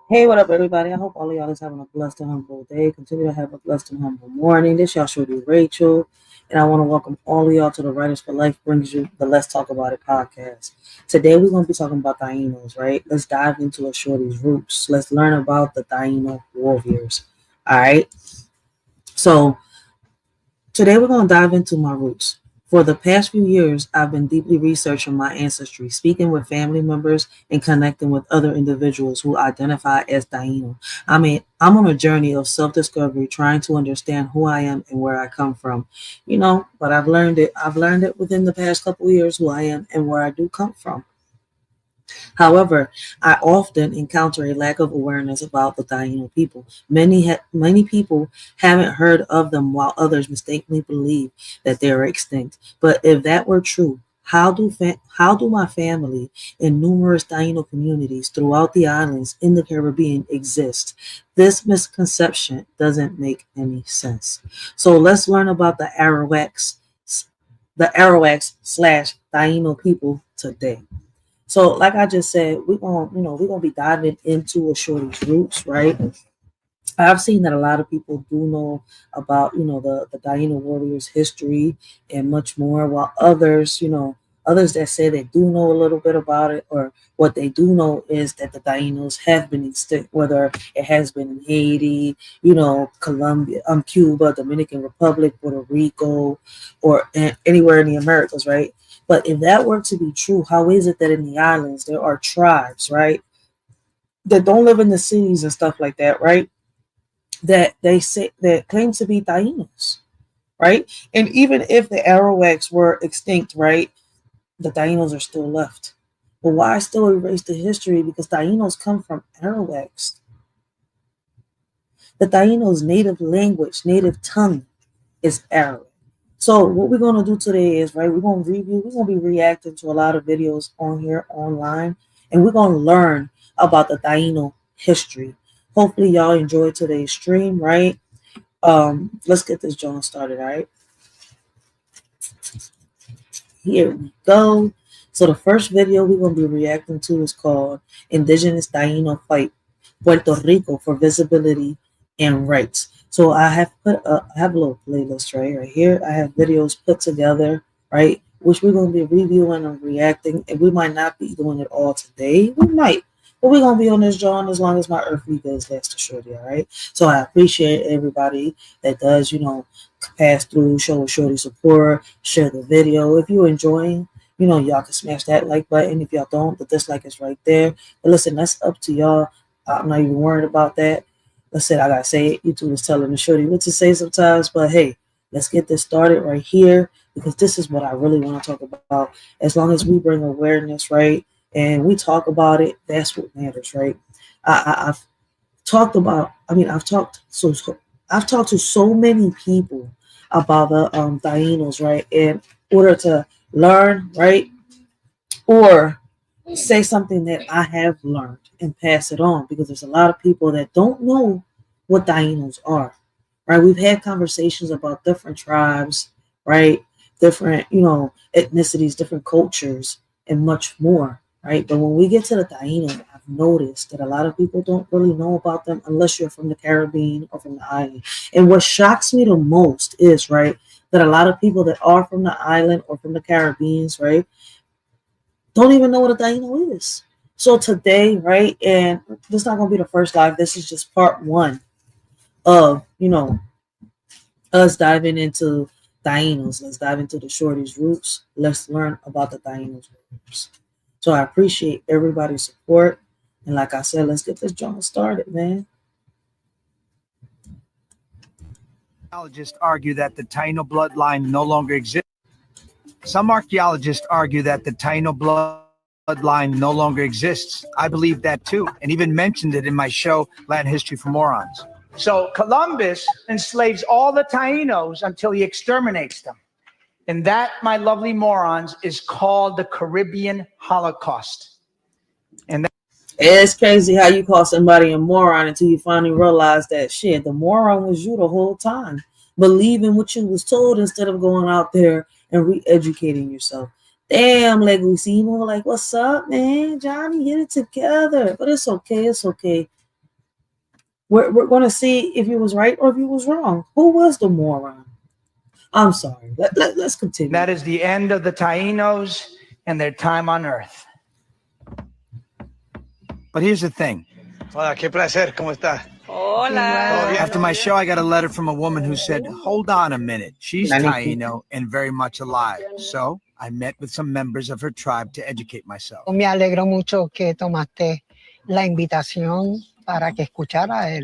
Hey, what up, everybody? I hope all of y'all is having a blessed and humble day. Continue to have a blessed and humble morning. This y'all Shorty Rachel, and I want to welcome all of y'all to the Writers for Life brings you the Let's Talk About It podcast. Today we're going to be talking about Tainos, right? Let's dive into a Shorty's roots. Let's learn about the Taino warriors. All right. So today we're going to dive into my roots. For the past few years, I've been deeply researching my ancestry, speaking with family members, and connecting with other individuals who identify as Taino. I'm on a journey of self-discovery, trying to understand who I am and where I come from. But I've learned it. I've learned it within the past couple of years who I am and where I do come from. However, I often encounter a lack of awareness about the Taino people. Many people haven't heard of them, while others mistakenly believe that they are extinct. But if that were true, how do my family and numerous Taino communities throughout the islands in the Caribbean exist? This misconception doesn't make any sense. So let's learn about the Arawaks slash Taino people today. So, like I just said, we're gonna be diving into a Shorty's roots, right? I've seen that a lot of people do know about, the Taino warriors' history and much more, while others that say they do know a little bit about it, or what they do know is that the Tainos have been extinct, whether it has been in Haiti, Colombia, Cuba, Dominican Republic, Puerto Rico, or anywhere in the Americas, right? But if that were to be true, how is it that in the islands there are tribes, right, that don't live in the cities and stuff like that, right? That they say that claim to be Tainos, right? And even if the Arawaks were extinct, right, the Tainos are still left. But why still erase the history? Because Tainos come from Arawaks. The Tainos' native language, native tongue is Arabic. So what we're gonna do today is, right, we're gonna be reacting to a lot of videos on here online, and we're gonna learn about the Taino history. Hopefully y'all enjoyed today's stream, right? Let's get this joint started, all right? Here we go. So the first video we're going to be reacting to is called Indigenous Taino Fight Puerto Rico for Visibility and Rights. So I have a little playlist right here. I have videos put together, right, which we're going to be reviewing and reacting. And we might not be doing it all today. We might. But we're going to be on this John as long as my earthly goods last to Shorty, all right? So I appreciate everybody that does, pass through, show Shorty support, share the video. If you're enjoying, y'all can smash that like button. If y'all don't, the dislike is right there. But listen, that's up to y'all. I'm not even worried about that. Listen, I gotta say it. YouTube is telling me Shorty what to say sometimes, but hey, let's get this started right here, because this is what I really want to talk about. As long as we bring awareness, right, and we talk about it, that's what matters, right? I've talked about. I've talked to so many people about the Tainos, right, in order to learn, right, or say something that I have learned and pass it on, because there's a lot of people that don't know what Tainos are, right? We've had conversations about different tribes, right? Different, ethnicities, different cultures, and much more, right? But when we get to the Taino, I've noticed that a lot of people don't really know about them unless you're from the Caribbean or from the island. And what shocks me the most is, right, that a lot of people that are from the island or from the Caribbean, right, don't even know what a Taino is. So today, right, and this is not going to be the first live. This is just part one of, us diving into Tainos. Let's dive into the Shorty's roots. Let's learn about the Tainos roots. So I appreciate everybody's support. And like I said, let's get this joint started, man. Archaeologists argue that the Taino bloodline no longer exists. Some archaeologists argue that the Taino bloodline no longer exists. I believe that too, and even mentioned it in my show, Land History for Morons. So Columbus enslaves all the Tainos until he exterminates them. And that, my lovely morons, is called the Caribbean Holocaust. And that It's crazy how you call somebody a moron until you finally realize that shit, the moron was you the whole time, believing what you was told instead of going out there and re-educating yourself. Damn, Leguizamo, like, what's up, man? Johnny, get it together. But it's okay. It's okay. We're going to see if you was right or if you was wrong. Who was the moron? I'm sorry. Let's continue. That is the end of the Tainos and their time on Earth. But here's the thing. Hola, qué placer. ¿Cómo está? Hola. After my show, I got a letter from a woman who said, hold on a minute. She's Taino and very much alive. So I met with some members of her tribe to educate myself. Me alegro mucho que tomaste la invitación para que escuchara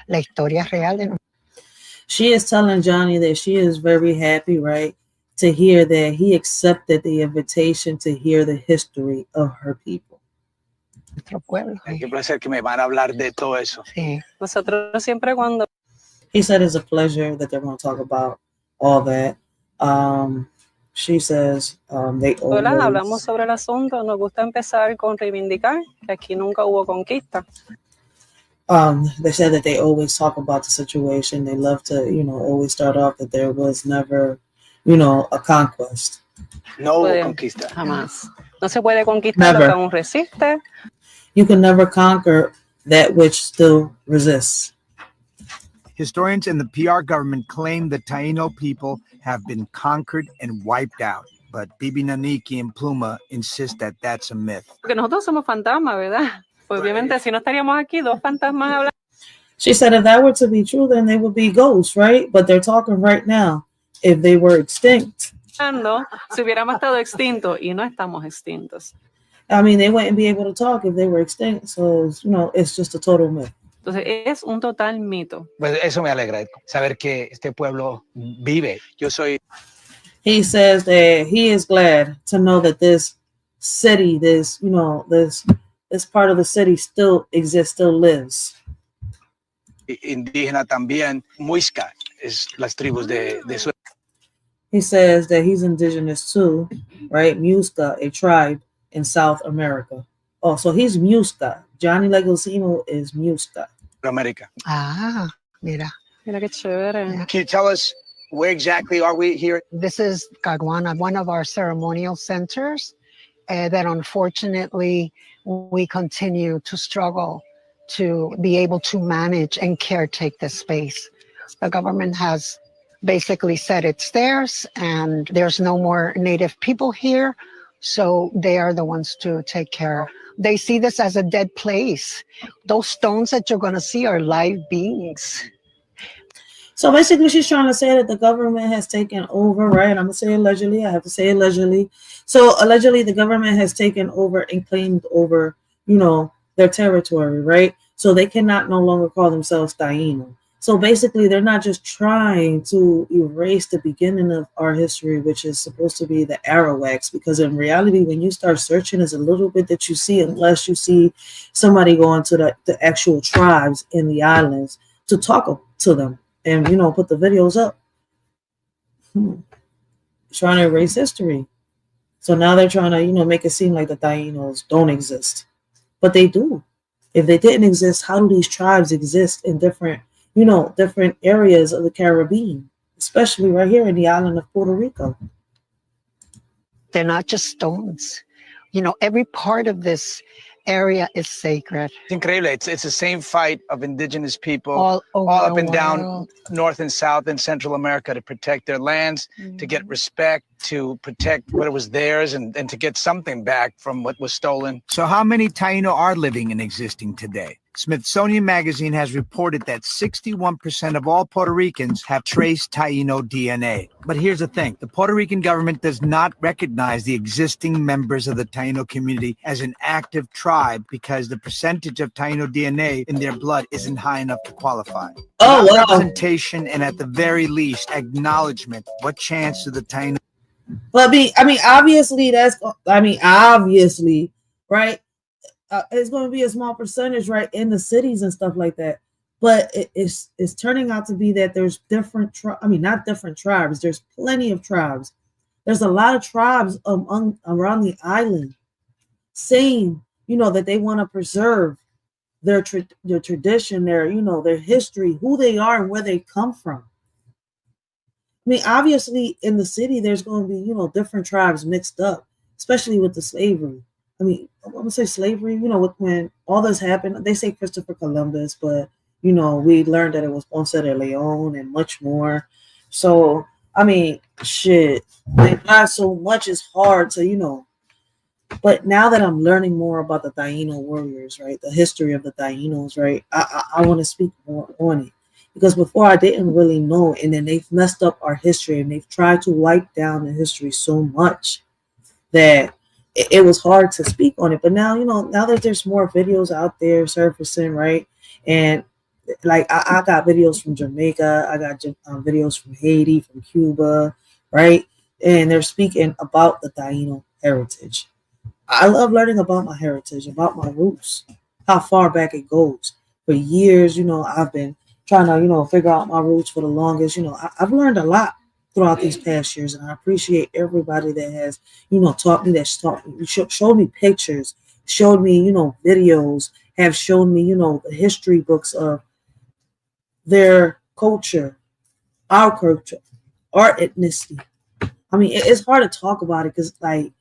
la historia real de She is telling Johnny that she is very happy, right, to hear that he accepted the invitation to hear the history of her people. nuestro pueblo. Qué placer que me van a hablar de todo eso. Sí. Nosotros siempre cuando He said it's a pleasure that they're going to talk about all that. She says they hablamos always, sobre el asunto, nos gusta empezar con reivindicar que aquí nunca hubo conquista. they said that they always talk about the situation. They love to, always start off that there was never, a conquest. No hubo conquista. Jamás. No se puede conquistar lo que aún resiste. You can never conquer that which still resists. Historians and the PR government claim the Taino people have been conquered and wiped out. But Bibi Naniki and Pluma insist that that's a myth. Porque nosotros somos fantasmas, ¿verdad? Pues obviamente si no estaríamos aquí, dos fantasmas hablando. She said if that were to be true, then they would be ghosts, right? But they're talking right now. If they were extinct, Si hubiéramos estado extintos y no estamos extintos. I mean, they wouldn't be able to talk if they were extinct. So, it's just a total myth. Entonces es un total mito. Pues eso me alegra, saber que este pueblo vive. Yo soy. He says that he is glad to know that this city, this part of the city still exists, still lives. Indígena también. Muisca es las tribus de su. He says that he's indigenous too, right? Muisca, a tribe in South America. Oh, so he's Muisca. Johnny Leguizamo is Muisca. America. Ah, mira. Mira qué chévere. Yeah. Can you tell us where exactly are we here? This is Caguana, one of our ceremonial centers that unfortunately we continue to struggle to be able to manage and caretake this space. The government has basically said it's theirs and there's no more native people here. So they are the ones to take care. They see this as a dead place. Those stones that you're going to see are live beings. So basically, she's trying to say that the government has taken over, right? I'm going to say allegedly. I have to say allegedly. So allegedly, the government has taken over and claimed over, their territory, right? So they cannot no longer call themselves Taino. So basically, they're not just trying to erase the beginning of our history, which is supposed to be the Arawaks, because in reality, when you start searching, there's a little bit that you see, unless you see somebody going to the actual tribes in the islands to talk to them and, put the videos up. Trying to erase history. So now they're trying to, make it seem like the Tainos don't exist. But they do. If they didn't exist, how do these tribes exist in different areas of the Caribbean, especially right here in the island of Puerto Rico? They're not just stones. Every part of this area is sacred. It's incredible. It's the same fight of indigenous people All up and down North and South and Central America to protect their lands, to get respect, to protect what was theirs, and to get something back from what was stolen. So how many Taino are living and existing today? Smithsonian Magazine has reported that 61% of all Puerto Ricans have trace Taino DNA. But here's the thing. The Puerto Rican government does not recognize the existing members of the Taino community as an active tribe because the percentage of Taino DNA in their blood isn't high enough to qualify. Oh, wow. Representation and at the very least, acknowledgement. What chance do the Taino... But obviously, right? It's going to be a small percentage, right, in the cities and stuff like that. But it's turning out to be that there's not different tribes. There's plenty of tribes. There's a lot of tribes around the island saying, that they want to preserve their tradition, their history, who they are and where they come from. Obviously, in the city, there's going to be, different tribes mixed up. especially with the slavery. I mean, I'm gonna say slavery. When all this happened, they say Christopher Columbus, but we learned that it was Ponce de Leon and much more. So I mean, shit, not so much is hard to. But now that I'm learning more about the Taino warriors, right, the history of the Tainos, right, I want to speak more on it. Because before I didn't really know, and then they've messed up our history and they've tried to wipe down the history so much that it was hard to speak on it. But now, now that there's more videos out there surfacing, right, and like I got videos from Jamaica, I got videos from Haiti, from Cuba, right, and they're speaking about the Taino heritage. I love learning about my heritage, about my roots, how far back it goes. For years, I've been trying to, figure out my roots for the longest. I've learned a lot throughout these past years, and I appreciate everybody that has, taught me, showed me pictures, showed me, videos, have shown me, the history books of their culture, our culture, our ethnicity. I mean, it's hard to talk about it because, like,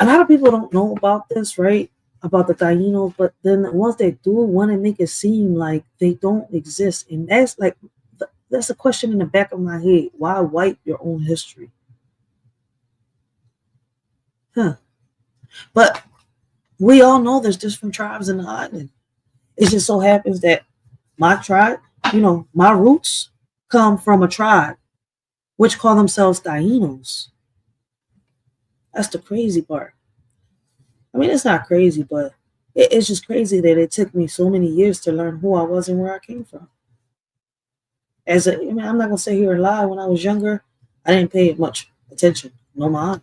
a lot of people don't know about this, right? About the Tainos, but then once they do, want to make it seem like they don't exist, and that's a question in the back of my head. Why wipe your own history? Huh? But we all know there's different tribes in the island. It just so happens that my tribe, my roots come from a tribe which call themselves Tainos. That's the crazy part. I mean, it's not crazy, but it's just crazy that it took me so many years to learn who I was and where I came from. I'm not gonna sit here and lie. When I was younger, I didn't pay much attention. No mind.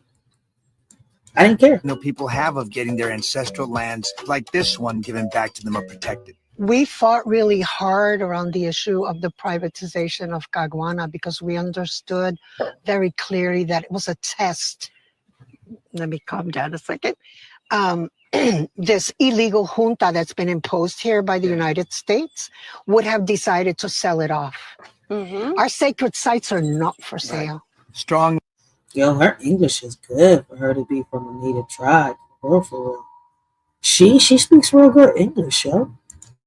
I didn't care. People have of getting their ancestral lands like this one given back to them or protected. We fought really hard around the issue of the privatization of Caguana because we understood very clearly that it was a test. Let me calm down a second. This illegal junta that's been imposed here by the United States would have decided to sell it off. Mm-hmm. Our sacred sites are not for sale. Strong. Yo, her English is good for her to be from a native tribe. For real. She speaks real good English, yo.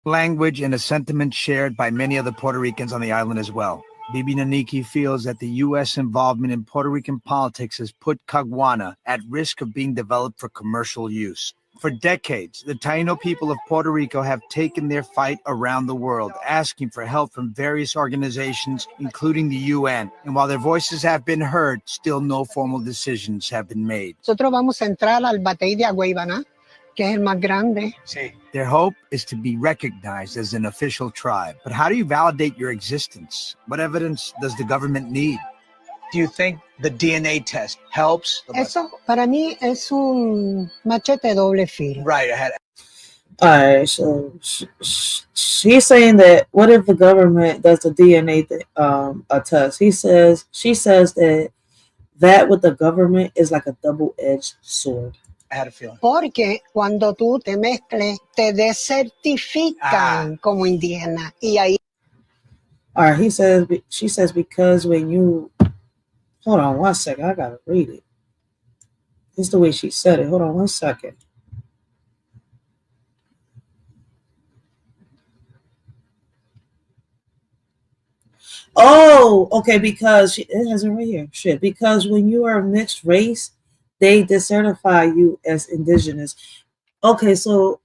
Language and a sentiment shared by many other Puerto Ricans on the island as well. Bibi Naniki feels that the U.S. involvement in Puerto Rican politics has put Caguana at risk of being developed for commercial use. For decades, the Taino people of Puerto Rico have taken their fight around the world, asking for help from various organizations, including the UN. And while their voices have been heard, still no formal decisions have been made. Nosotros vamos a entrar al batey de Agüeybaná, que es el más grande. Sí. Their hope is to be recognized as an official tribe. But how do you validate your existence? What evidence does the government need? Do you think the DNA test helps? Eso para mí es un machete doble filo. Right. All right, so she's saying that what if the government does the DNA a test? She says that with the government is like a double-edged sword. I had a feeling. Porque cuando tú te mezcles, te desertifican como indígena. Y ahí. All right, she says because when you, hold on one second, I gotta read it. It's the way she said it. Hold on one second. Oh, okay, because it has it right here. Shit, because when you are mixed race, they decertify you as indigenous. Okay, so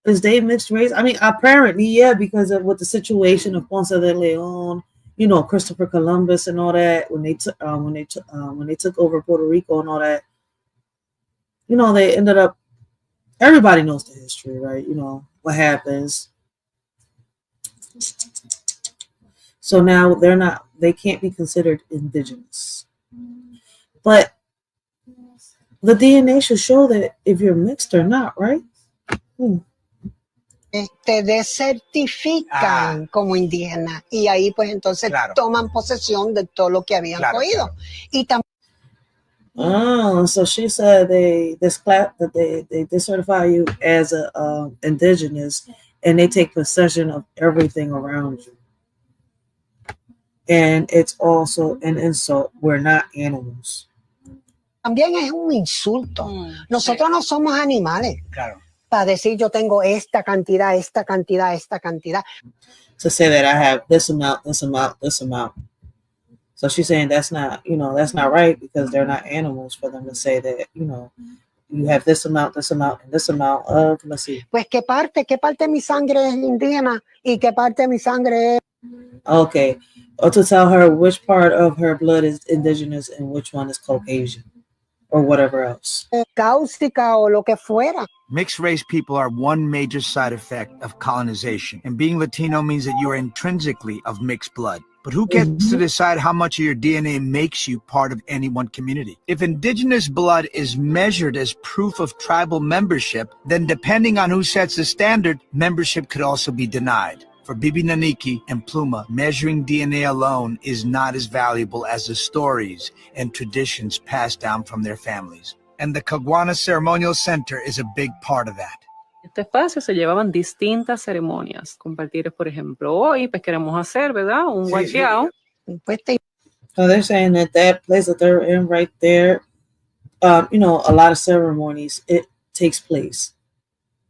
is they mixed race? I mean, apparently, yeah, because of with the situation of Ponce de Leon, Christopher Columbus and all that, when they took over Puerto Rico and all that, they ended up. Everybody knows the history, right? What happens. So now they can't be considered indigenous, but the DNA should show that if you're mixed or not, right? Te desertifican como indígena y ahí pues entonces toman posesión de todo lo que habían cogido. Y so she said they decertify you as a indigenous, and they take possession of everything around you. And it's also an insult. We're not animals. también es un insulto. Nosotros no somos animales Claro. para decir yo tengo esta cantidad, esta cantidad, esta cantidad. To say that I have this amount, this amount, this amount. So she's saying that's not, that's not right because they're not animals for them to say that, you have this amount, and this amount of, let's see. Pues qué parte de mi sangre es indígena y qué parte de mi sangre es. Okay. Or to tell her which part of her blood is indigenous and which one is Caucasian or whatever else. Cáusica o lo que fuera. Mixed race people are one major side effect of colonization, and being Latino means that you are intrinsically of mixed blood. But who gets to decide how much of your DNA makes you part of any one community? If indigenous blood is measured as proof of tribal membership, then depending on who sets the standard, membership could also be denied. For Bibi Naniki and Pluma, measuring DNA alone is not as valuable as the stories and traditions passed down from their families. And the Caguana Ceremonial Center is a big part of that. En este espacio se llevaban distintas ceremonias. Compartir, por ejemplo, hoy pues queremos hacer, ¿verdad? Un racheal. Pues So they're saying that place that they're in right there, a lot of ceremonies, it takes place.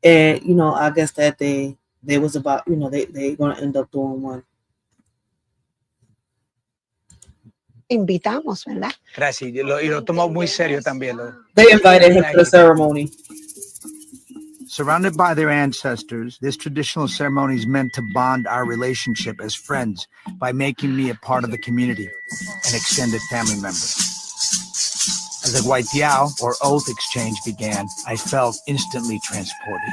And, I guess that they was about, they going to end up doing one. invitamos, ¿verdad? Gracias. Y lo tomó muy serio también. They invited him to the ceremony. Surrounded by their ancestors, this traditional ceremony is meant to bond our relationship as friends by making me a part of the community, an extended family member. As the racheal, or oath exchange, began, I felt instantly transported.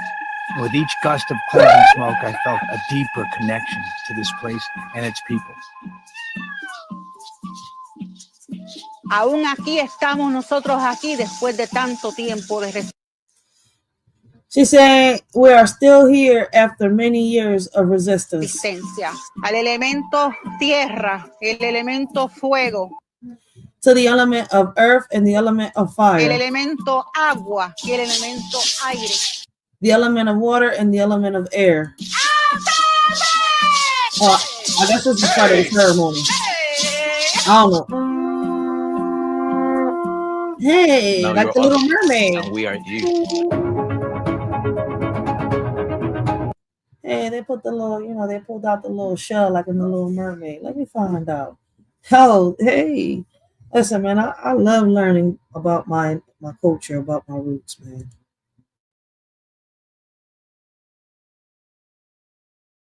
With each gust of cleansing smoke, I felt a deeper connection to this place and its people. Aún aquí estamos nosotros aquí después de tanto tiempo de She said, we are still here after many years of resistance. resistencia al elemento tierra, el elemento fuego, To the element of earth and the element of el fire. elemento agua y el elemento aire. The element of water and the element of air. I guess this is part of the ceremony. I don't know. Hey, Now like the you're Little us, Mermaid. and we are you. Hey, they put the little, they pulled out the little shell like in the Little Mermaid. Let me find out. Oh, hey. Listen, man, I love learning about my culture, about my roots, man.